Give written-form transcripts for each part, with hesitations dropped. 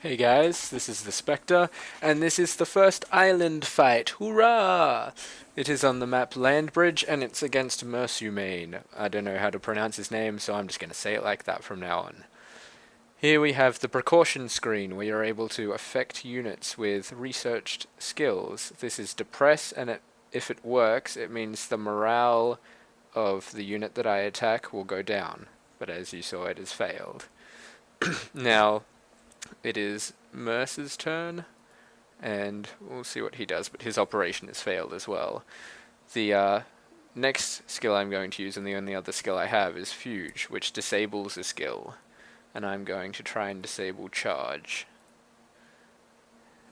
Hey guys, this is the Spectre, and this is the first island fight. Hoorah! It is on the map Landbridge, and it's against Mursumaine. I don't know how to pronounce his name, so I'm just going to say it like that from now on. Here we have the precaution screen, where you're able to affect units with researched skills. This is depress, and if it works, it means the morale of the unit that I attack will go down. But as you saw, it has failed. Now, it is Mercer's turn, and we'll see what he does, but his operation has failed as well. The next skill I'm going to use, and the only other skill I have, is Fuge, which disables a skill, and I'm going to try and disable Charge.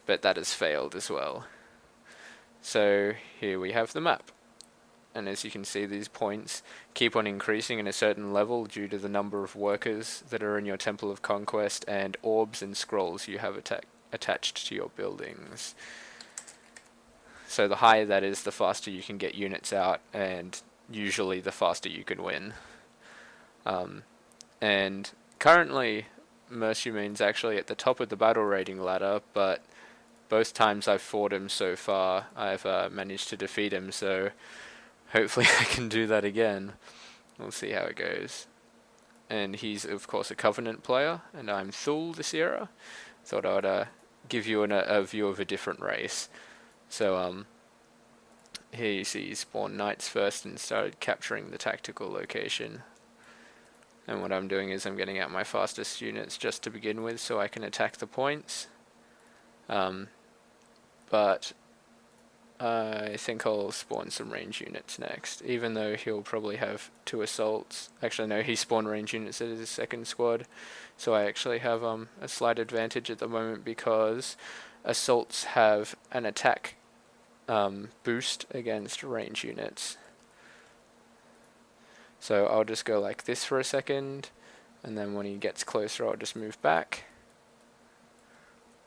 But that has failed as well. So here we have the map. And as you can see, these points keep on increasing in a certain level due to the number of workers that are in your Temple of Conquest and orbs and scrolls you have attached to your buildings. So the higher that is, the faster you can get units out, and usually the faster you can win. And currently, Mursumaine's actually at the top of the battle rating ladder, but both times I've fought him so far, I've managed to defeat him, so hopefully I can do that again. We'll see how it goes. And he's, of course, a Covenant player, and I'm Thule this era. Thought I would give you a view of a different race. So, here you see he spawned knights first and started capturing the tactical location. And what I'm doing is I'm getting out my fastest units just to begin with so I can attack the points. But I think I'll spawn some range units next, even though he'll probably have 2 assaults. Actually, no, he spawned range units as his second squad, so I actually have a slight advantage at the moment because assaults have an attack boost against range units. So I'll just go like this for a second, and then when he gets closer I'll just move back.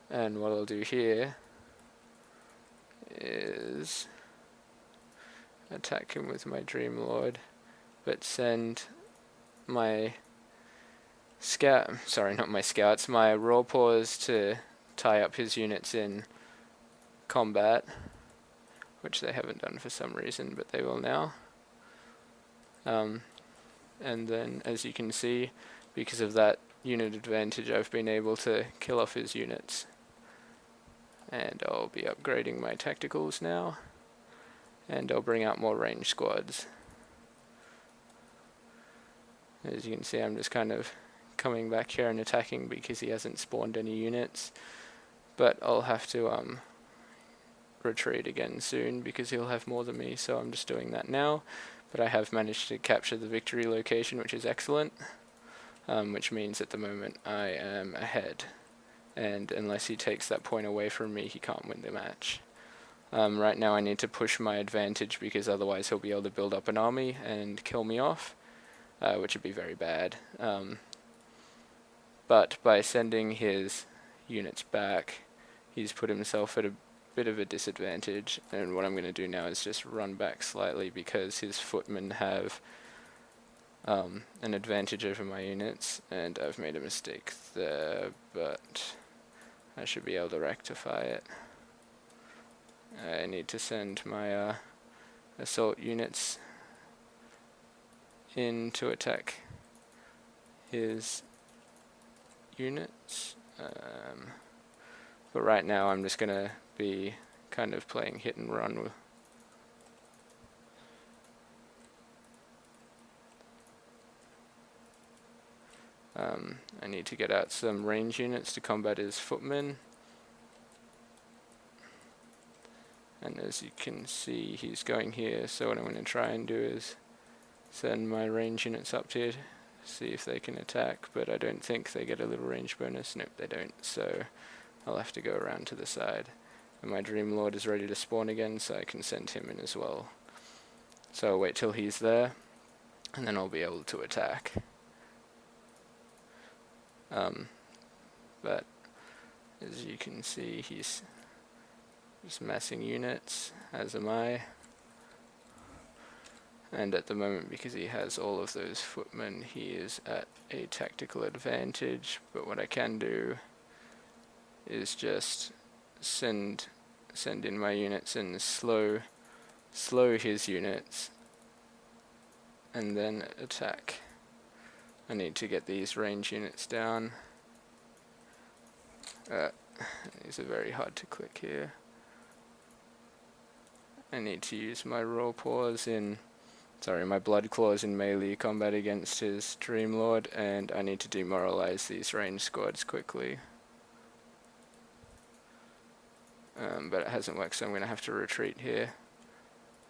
And what I'll do here is attack him with my Dream Lord, but send my my Raw Paws to tie up his units in combat, which they haven't done for some reason, but they will now. And then, as you can see, because of that unit advantage, I've been able to kill off his units. And I'll be upgrading my tacticals now, and I'll bring out more range squads. As you can see, I'm just kind of coming back here and attacking because he hasn't spawned any units, but I'll have to retreat again soon because he'll have more than me, so I'm just doing that now. But I have managed to capture the victory location, which is excellent, which means at the moment I am ahead. And unless he takes that point away from me, he can't win the match. Right now I need to push my advantage because otherwise he'll be able to build up an army and kill me off, which would be very bad. But by sending his units back, he's put himself at a bit of a disadvantage, and what I'm going to do now is just run back slightly because his footmen have an advantage over my units, and I've made a mistake there, but I should be able to rectify it. I need to send my assault units in to attack his units, but right now I'm just gonna be kind of playing hit and run. I need to get out some range units to combat his footmen. And as you can see, he's going here, so what I'm going to try and do is send my range units up here, see if they can attack, but I don't think they get a little range bonus. Nope, they don't, so I'll have to go around to the side. And my Dream Lord is ready to spawn again, so I can send him in as well. So I'll wait till he's there, and then I'll be able to attack. But as you can see, he's just massing units, as am I. And at the moment, because he has all of those footmen, he is at a tactical advantage. But what I can do is just send in my units and slow his units, and then attack. I need to get these range units down. These are very hard to click here. I need to use my my blood claws in melee combat against his Dreamlord, and I need to demoralize these range squads quickly. But it hasn't worked, so I'm going to have to retreat here.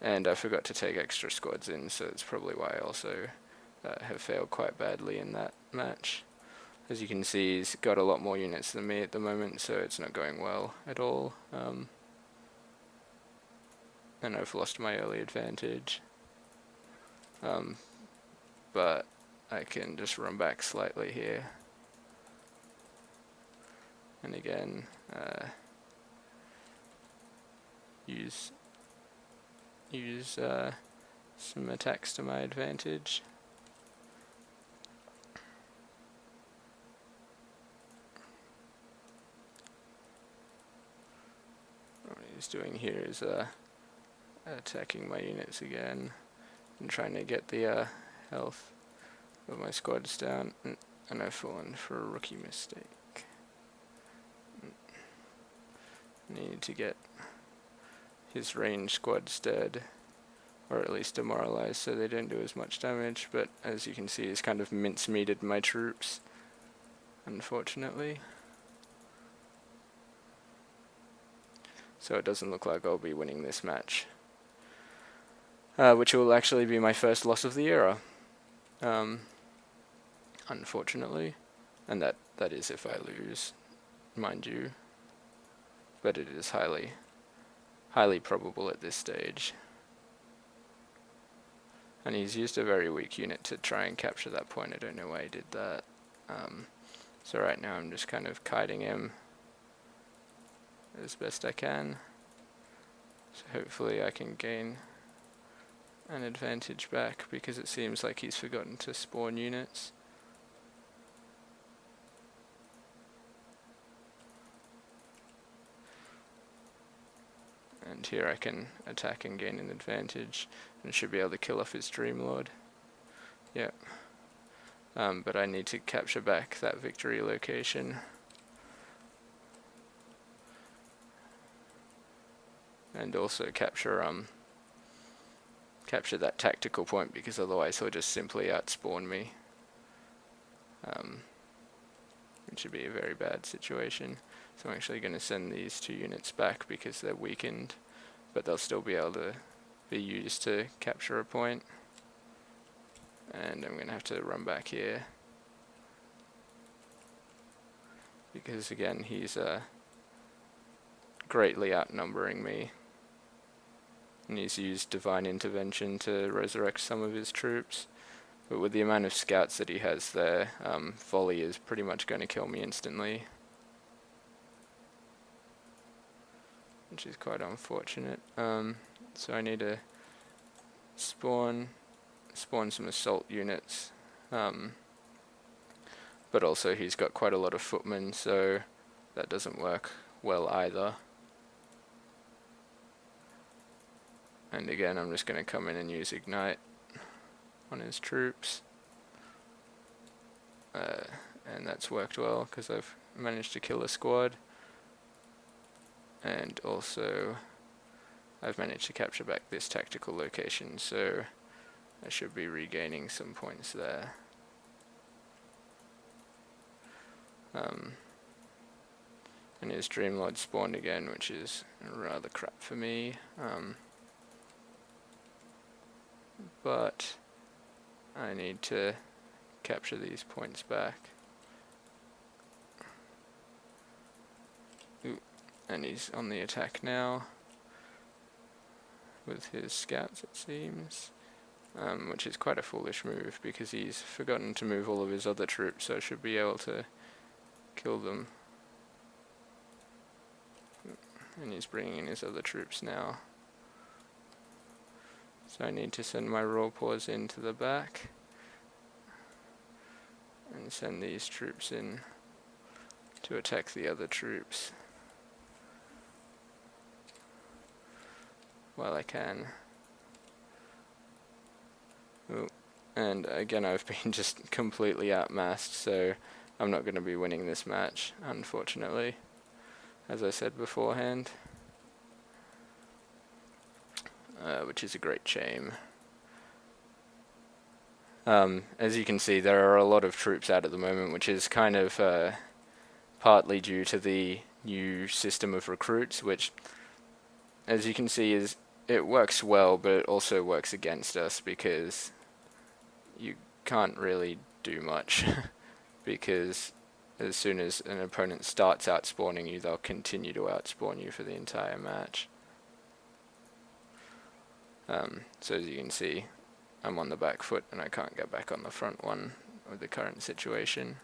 And I forgot to take extra squads in, so that's probably why I also have failed quite badly in that match. As you can see, he's got a lot more units than me at the moment, so it's not going well at all. And I've lost my early advantage. But I can just run back slightly here. And again, use some attacks to my advantage. What he's doing here is attacking my units again and trying to get the health of my squads down, and I've fallen for a rookie mistake. I need to get his range squads dead, or at least demoralized, so they don't do as much damage, but as you can see, he's kind of mincemeated my troops, unfortunately. So it doesn't look like I'll be winning this match, which will actually be my first loss of the era, unfortunately, and that is if I lose, mind you, but it is highly probable at this stage. And he's used a very weak unit to try and capture that point. I don't know why he did that. So right now I'm just kind of kiting him as best I can. So hopefully I can gain an advantage back, because it seems like he's forgotten to spawn units. And here I can attack and gain an advantage, and should be able to kill off his Dreamlord. Yep. But I need to capture back that victory location. And also capture that tactical point, because otherwise he'll just simply outspawn me. Which would be a very bad situation. So I'm actually going to send these 2 units back because they're weakened, but they'll still be able to be used to capture a point. And I'm going to have to run back here, because again he's greatly outnumbering me, and he's used Divine Intervention to resurrect some of his troops. But with the amount of scouts that he has there, volley is pretty much going to kill me instantly, which is quite unfortunate. So I need to spawn some assault units, but also he's got quite a lot of footmen, so that doesn't work well either. And again, I'm just going to come in and use Ignite on his troops, and that's worked well because I've managed to kill a squad, and also I've managed to capture back this tactical location, so I should be regaining some points there. And his Dreamlord spawned again, which is rather crap for me, but I need to capture these points back. Ooh, and he's on the attack now with his scouts, it seems, which is quite a foolish move because he's forgotten to move all of his other troops, so I should be able to kill them. And he's bringing in his other troops now. So I need to send my raw paws into the back and send these troops in to attack the other troops while I can. Ooh. And again, I've been just completely outmassed, so I'm not going to be winning this match, unfortunately, as I said beforehand, which is a great shame. As you can see, there are a lot of troops out at the moment, which is kind of partly due to the new system of recruits, which, as you can see, it works well, but it also works against us because you can't really do much because as soon as an opponent starts outspawning you, they'll continue to outspawn you for the entire match. So as you can see, I'm on the back foot and I can't get back on the front one with the current situation.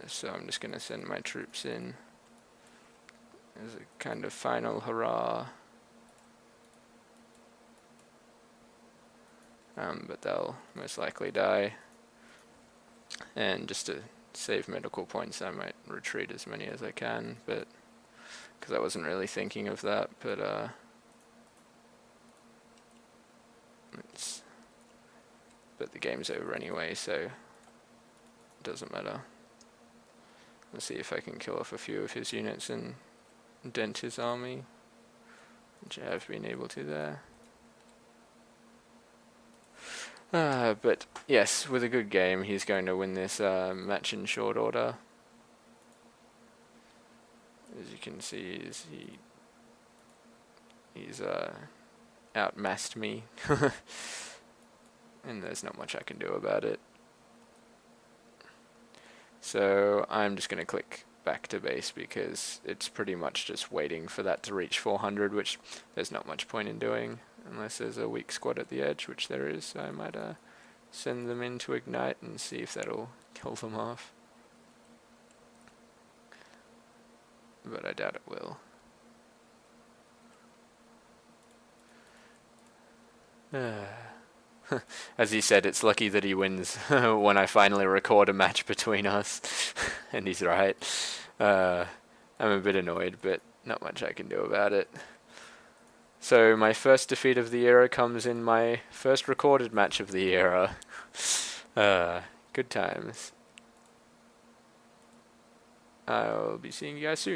So I'm just going to send my troops in as a kind of final hurrah. But they'll most likely die. And just to save medical points, I might retreat as many as I can, but because I wasn't really thinking of that, but the game's over anyway, so it doesn't matter. Let's see if I can kill off a few of his units and dent his army, which I have been able to there. But yes, with a good game, he's going to win this match in short order. As you can see, he's outmassed me, and there's not much I can do about it. So I'm just going to click back to base because it's pretty much just waiting for that to reach 400, which there's not much point in doing unless there's a weak squad at the edge, which there is. So I might send them in to ignite and see if that'll kill them off. But I doubt it will. As he said, it's lucky that he wins when I finally record a match between us. And he's right. I'm a bit annoyed, but not much I can do about it. So my first defeat of the era comes in my first recorded match of the era. Good times. I'll be seeing you guys soon.